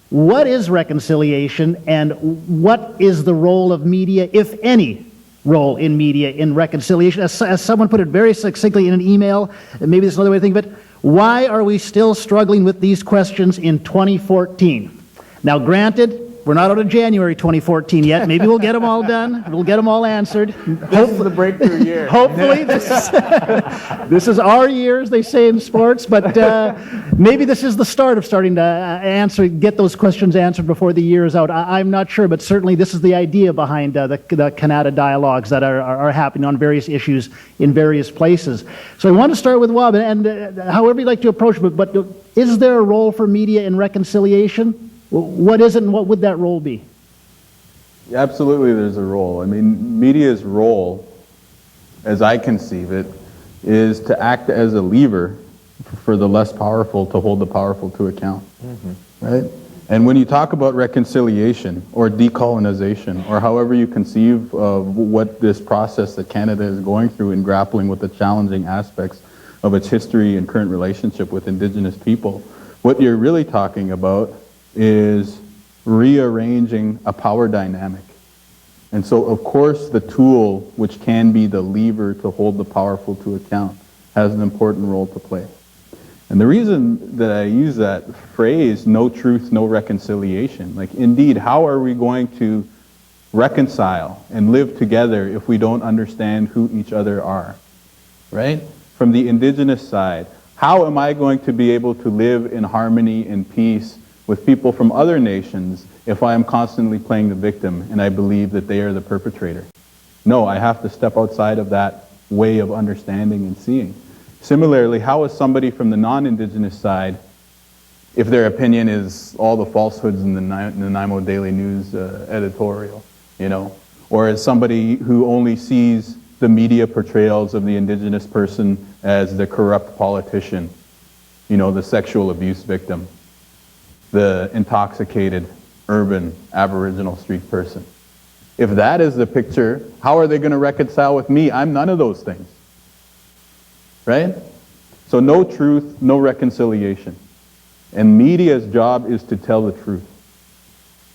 What is reconciliation, and what is the role of media, if any role in media in reconciliation? As someone put it very succinctly in an email, and maybe there's another way to think of it, why are we still struggling with these questions in 2014? Now, granted, we're not out of January 2014 yet. Maybe we'll get them all done. We'll get them all answered. This is the breakthrough year. Hopefully, this is our year, as they say in sports. But maybe this is the start of starting to get those questions answered before the year is out. I'm not sure, but certainly this is the idea behind the Canada dialogues that are happening on various issues in various places. So I want to start with Wab, and however you'd like to approach it. But is there a role for media in reconciliation? What is it, and what would that role be? Absolutely, there's a role. I mean, media's role, as I conceive it, is to act as a lever for the less powerful to hold the powerful to account, right? And when you talk about reconciliation or decolonization, or however you conceive of what this process that Canada is going through in grappling with the challenging aspects of its history and current relationship with Indigenous people, what you're really talking about is rearranging a power dynamic. And so, of course, the tool, which can be the lever to hold the powerful to account, has an important role to play. And the reason that I use that phrase, no truth, no reconciliation, like, indeed, how are we going to reconcile and live together if we don't understand who each other are, right? From the Indigenous side, how am I going to be able to live in harmony and peace with people from other nations if I am constantly playing the victim and I believe that they are the perpetrator? No, I have to step outside of that way of understanding and seeing. Similarly, how is somebody from the non-Indigenous side, if their opinion is all the falsehoods in the Nanaimo Daily News editorial, you know? Or is somebody who only sees the media portrayals of the Indigenous person as the corrupt politician, you know, the sexual abuse victim, the intoxicated, urban, Aboriginal street person? If that is the picture, how are they going to reconcile with me? I'm none of those things, right? So no truth, no reconciliation. And media's job is to tell the truth,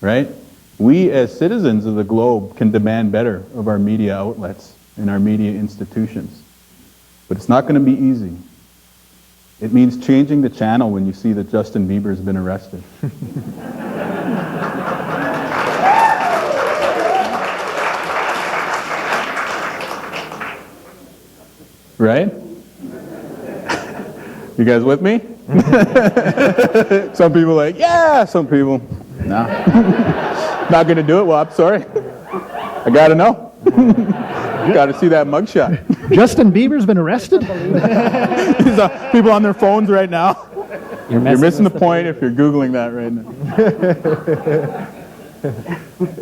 right? We as citizens of the globe can demand better of our media outlets and our media institutions. But it's not going to be easy. It means changing the channel when you see that Justin Bieber's been arrested. Right? You guys with me? Some people are like, yeah, some people, no. Not going to do it? Well, I'm sorry. I got to know. Got to see that mugshot. Justin Bieber's been arrested? People on their phones right now. You're missing the point if you're Googling that right now.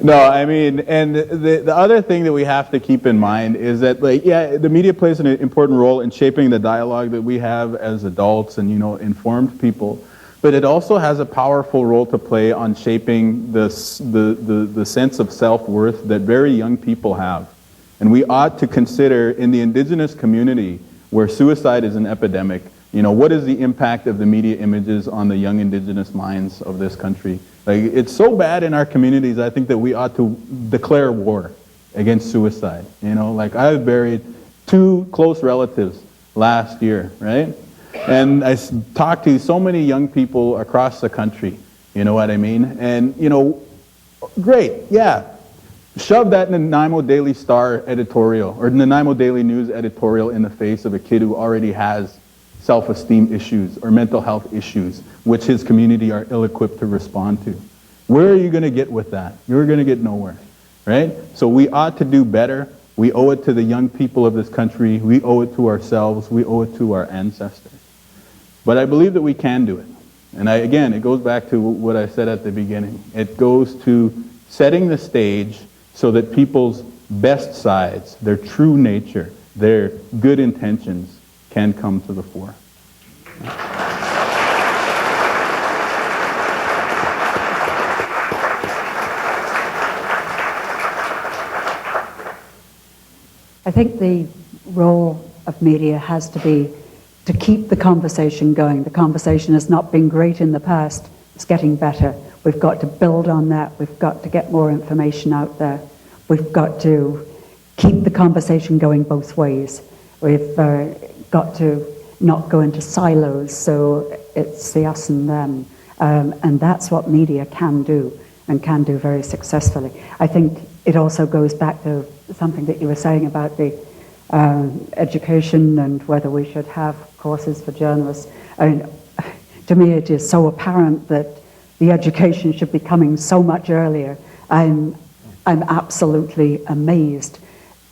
No, I mean, and the other thing that we have to keep in mind is that, like, yeah, the media plays an important role in shaping the dialogue that we have as adults and, you know, informed people. But it also has a powerful role to play on shaping the sense of self-worth that very young people have. And we ought to consider, in the Indigenous community, where suicide is an epidemic, you know, what is the impact of the media images on the young Indigenous minds of this country? Like, it's so bad in our communities, I think that we ought to declare war against suicide. You know, like, I buried 2 close relatives last year, right? And I talked to so many young people across the country, you know what I mean? And, you know, great, yeah. Shove that Nanaimo Daily Star editorial or Nanaimo Daily News editorial in the face of a kid who already has self-esteem issues or mental health issues, which his community are ill-equipped to respond to. Where are you going to get with that? You're going to get nowhere, right? So we ought to do better. We owe it to the young people of this country. We owe it to ourselves. We owe it to our ancestors. But I believe that we can do it. And again, it goes back to what I said at the beginning. It goes to setting the stage so that people's best sides, their true nature, their good intentions can come to the fore. I think the role of media has to be to keep the conversation going. The conversation has not been great in the past, It's getting better. We've got to build on that. We've got to get more information out there. We've got to keep the conversation going both ways. We've got to not go into silos, so it's the us and them. And that's what media can do, and can do very successfully. I think it also goes back to something that you were saying about the education and whether we should have courses for journalists. I mean, to me, it is so apparent that the education should be coming so much earlier. I'm absolutely amazed.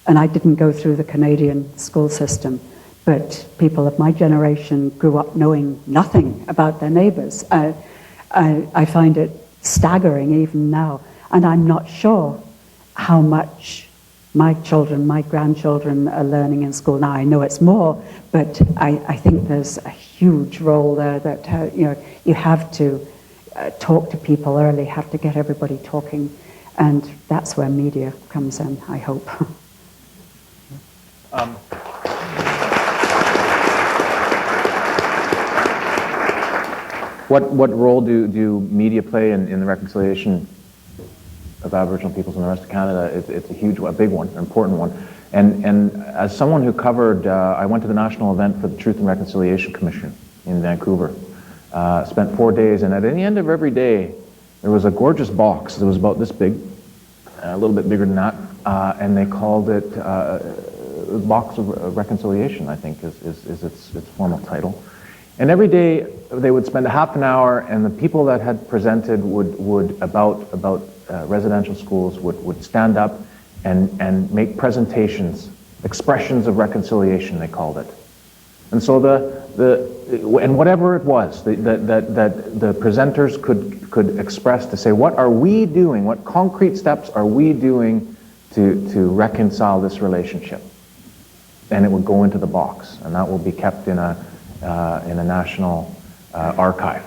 And I didn't go through the Canadian school system, but people of my generation grew up knowing nothing about their neighbors. I find it staggering even now, and I'm not sure how much my children, my grandchildren are learning in school now. I know it's more, but I think there's a huge role there that you have to talk to people early, have to get everybody talking, and that's where media comes in, I hope. What role do media play in the reconciliation of Aboriginal peoples in the rest of Canada? It's a huge, a big one, an important one. And as someone who covered, I went to the national event for the Truth and Reconciliation Commission in Vancouver. Spent 4 days, and at the end of every day, there was a gorgeous box that was about this big, a little bit bigger than that, and they called it Box of Reconciliation, I think is its formal title. And every day they would spend a half an hour, and the people that had presented would about residential schools would stand up and make presentations, expressions of reconciliation, they called it. And so and whatever it was that the presenters could express to say, what are we doing? What concrete steps are we doing to reconcile this relationship? And it would go into the box, and that will be kept in a national archive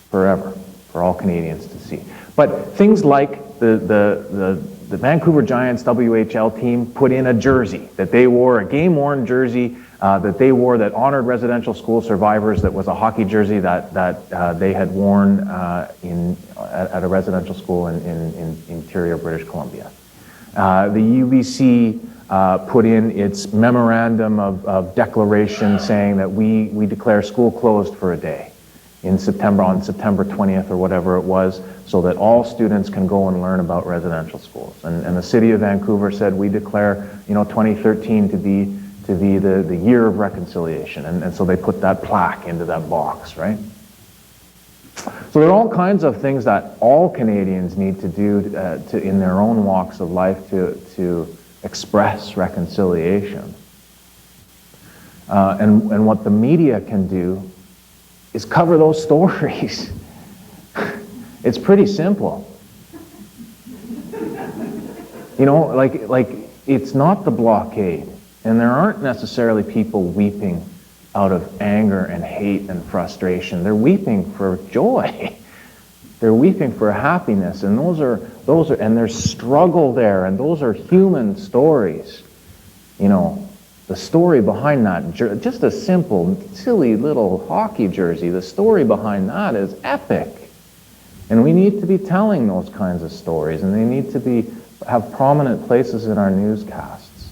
forever for all Canadians to see. But things like the Vancouver Giants WHL team put in a jersey that they wore, a game-worn jersey that they wore that honored residential school survivors, that was a hockey jersey that they had worn at a residential school in interior British Columbia. The UBC put in its memorandum of declaration saying that we declare school closed for a day on September 20th or whatever it was, so that all students can go and learn about residential schools. And the city of Vancouver said we declare 2013 to be the year of reconciliation, and so they put that plaque into that box, right? So there are all kinds of things that all Canadians need to do in their own walks of life to express reconciliation. And what the media can do is cover those stories. It's pretty simple. Like it's not the blockade, and there aren't necessarily people weeping out of anger and hate and frustration. They're weeping for joy. They're weeping for happiness, and those are and there's struggle there, and those are human stories. The story behind that, just a simple, silly little hockey jersey, the story behind that is epic. And we need to be telling those kinds of stories, and they need to have prominent places in our newscasts.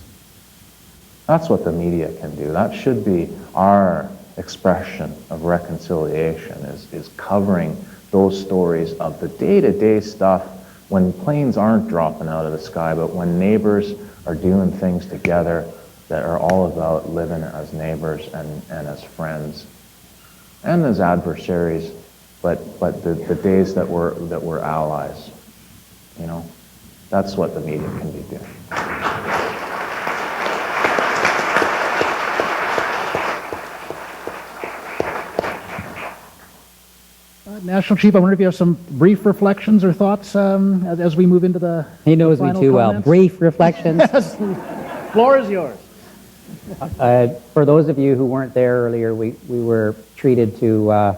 That's what the media can do. That should be our expression of reconciliation, is covering those stories of the day-to-day stuff when planes aren't dropping out of the sky, but when neighbors are doing things together that are all about living as neighbors and as friends and as adversaries, but the days that we're allies. That's what the media can be doing. National Chief, I wonder if you have some brief reflections or thoughts as we move into the He knows me final too well. comments? Brief reflections. Floor is yours. For those of you who weren't there earlier, we were treated to a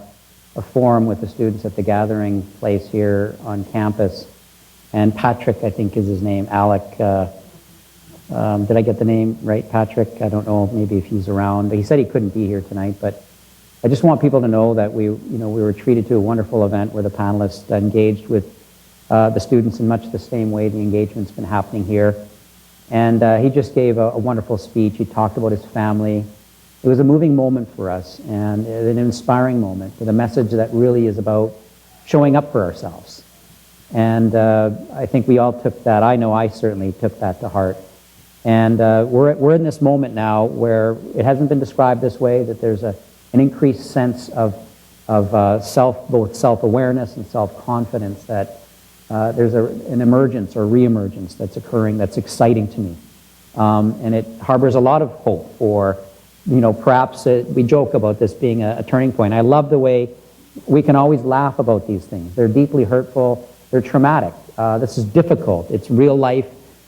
forum with the students at the gathering place here on campus. And Patrick, I think is his name, Alec, did I get the name right, Patrick? I don't know, maybe if he's around. He said he couldn't be here tonight, but I just want people to know that we were treated to a wonderful event where the panelists engaged with the students in much the same way the engagement's been happening here. And he just gave a wonderful speech. He talked about his family. It was a moving moment for us and an inspiring moment with a message that really is about showing up for ourselves. And I think we all took that. I know I certainly took that to heart. And we're in this moment now where it hasn't been described this way, that there's an increased sense of both self-awareness and self-confidence, that there's an emergence or re-emergence that's occurring that's exciting to me. And it harbors a lot of hope for, perhaps we joke about this being a turning point. I love the way we can always laugh about these things. They're deeply hurtful. They're traumatic. This is difficult. It's real life.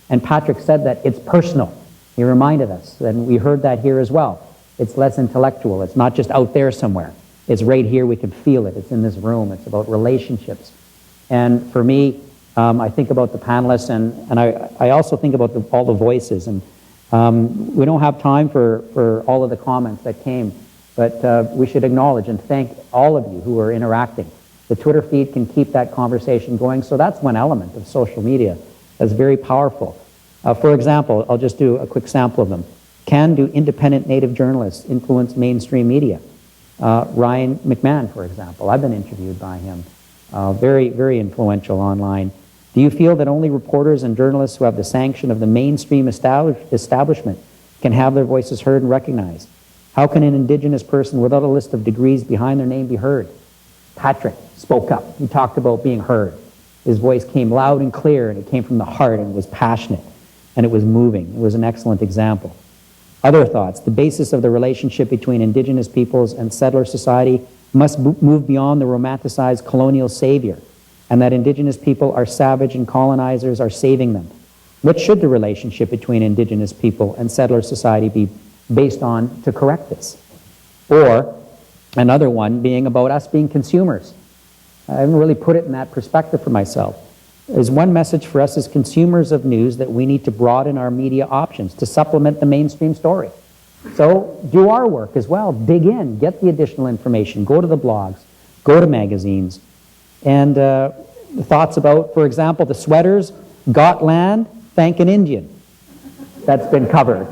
And Patrick said that it's personal. He reminded us, and we heard that here as well. It's less intellectual. It's not just out there somewhere. It's right here. We can feel it. It's in this room. It's about relationships. And for me, I think about the panelists, and I also think about all the voices. And we don't have time for all of the comments that came, but we should acknowledge and thank all of you who are interacting. The Twitter feed can keep that conversation going, so that's one element of social media that's very powerful. For example, I'll just do a quick sample of them. Do independent Native journalists influence mainstream media? Ryan McMahon, for example. I've been interviewed by him. Very, very influential online. Do you feel that only reporters and journalists who have the sanction of the mainstream establishment can have their voices heard and recognized? How can an Indigenous person without a list of degrees behind their name be heard? Patrick spoke up. He talked about being heard. His voice came loud and clear, and it came from the heart, and it was passionate, and it was moving. It was an excellent example. Other thoughts. The basis of the relationship between Indigenous peoples and settler society must move beyond the romanticized colonial savior, and that Indigenous people are savage and colonizers are saving them. What should the relationship between Indigenous people and settler society be based on to correct this? Or another one being about us being consumers. I haven't really put it in that perspective for myself. There's one message for us as consumers of news, that we need to broaden our media options to supplement the mainstream story. So do our work as well. Dig in, get the additional information, go to the blogs, go to magazines. And the thoughts about, for example, the sweaters, got land, thank an Indian. That's been covered.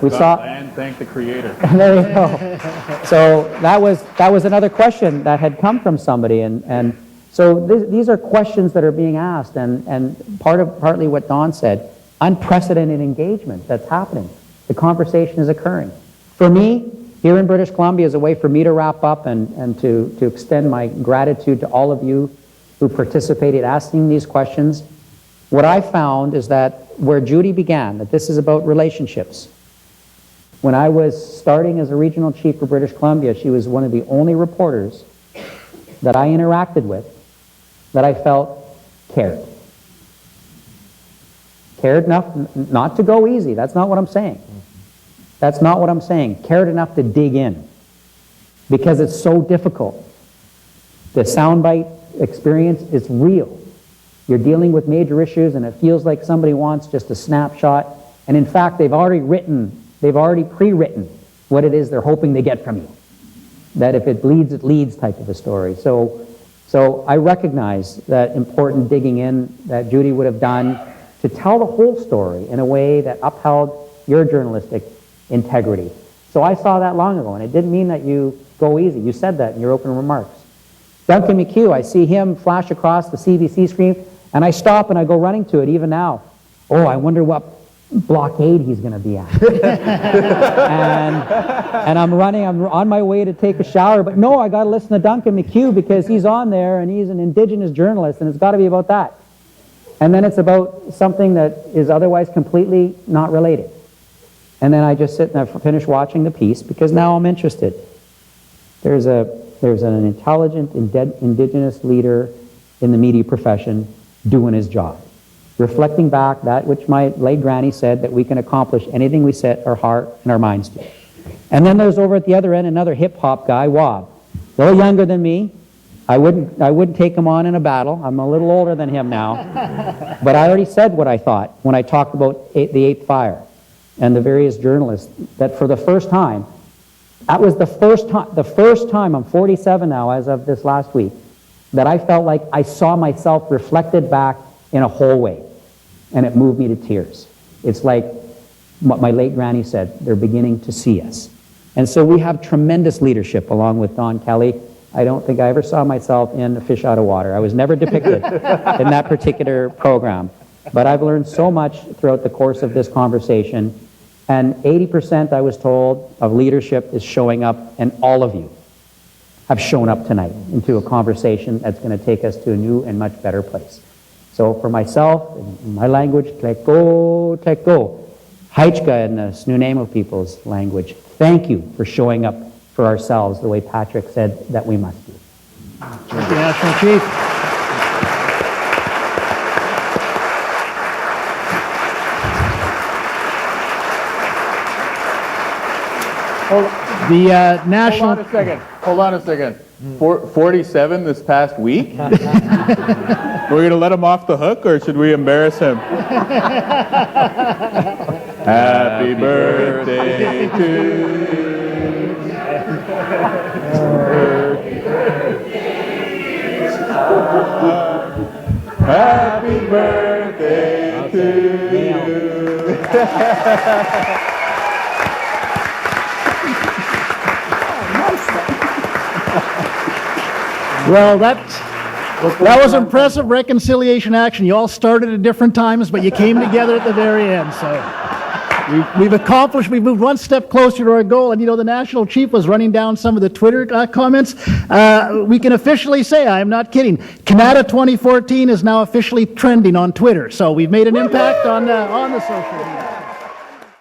We saw land, thank the Creator. There you go. So that was another question that had come from somebody, and so these are questions that are being asked, and partly what Don said, unprecedented engagement that's happening. The conversation is occurring. For me, here in British Columbia, is a way for me to wrap up and to extend my gratitude to all of you who participated asking these questions. What I found is that where Judy began, that this is about relationships. When I was starting as a regional chief for British Columbia, she was one of the only reporters that I interacted with that I felt cared. Cared enough not to go easy. That's not what I'm saying. That's not what I'm saying. Cared enough to dig in. Because it's so difficult. The soundbite experience is real. You're dealing with major issues and it feels like somebody wants just a snapshot. And in fact, they've already pre-written what it is they're hoping they get from you. That if it bleeds, it leads type of a story. So I recognize that important digging in that Judy would have done to tell the whole story in a way that upheld your journalistic integrity. So I saw that long ago, and it didn't mean that you go easy. You said that in your opening remarks. Duncan McHugh, I see him flash across the CBC screen, and I stop and I go running to it even now. Oh, I wonder what blockade he's going to be at. and I'm on my way to take a shower, but no, I got to listen to Duncan McHugh because he's on there and he's an Indigenous journalist, and it's got to be about that. And then it's about something that is otherwise completely not related. And then I just sit and I finish watching the piece because now I'm interested. There's an intelligent Indigenous leader in the media profession doing his job. Reflecting back that which my late granny said, that we can accomplish anything we set our heart and our minds to. And then there's over at the other end another hip-hop guy, Wob. A little younger than me. I wouldn't take him on in a battle. I'm a little older than him now. But I already said what I thought when I talked about the Eighth Fire and the various journalists that for the first time, That was the first time, I'm 47 now as of this last week, that I felt like I saw myself reflected back in a whole way. And it moved me to tears. It's like what my late granny said, they're beginning to see us. And so we have tremendous leadership along with Don Kelly. I don't think I ever saw myself in a fish out of water. I was never depicted in that particular program. But I've learned so much throughout the course of this conversation. And 80%, I was told, of leadership is showing up, and all of you have shown up tonight into a conversation that's going to take us to a new and much better place. So for myself, in my language, Tleko, Haichka in the Snuneymuxw people's language, thank you for showing up for ourselves the way Patrick said that we must do. Thank you, National Chief. The national. Hold on a second. 47 this past week? We're going to let him off the hook, or should we embarrass him? Happy birthday to you. Happy birthday to you. Well, that was impressive reconciliation action. You all started at different times, but you came together at the very end. So we've accomplished, we've moved one step closer to our goal. And you know, the National Chief was running down some of the Twitter comments. We can officially say, I am not kidding, Canada 2014 is now officially trending on Twitter. So we've made an impact on the social media.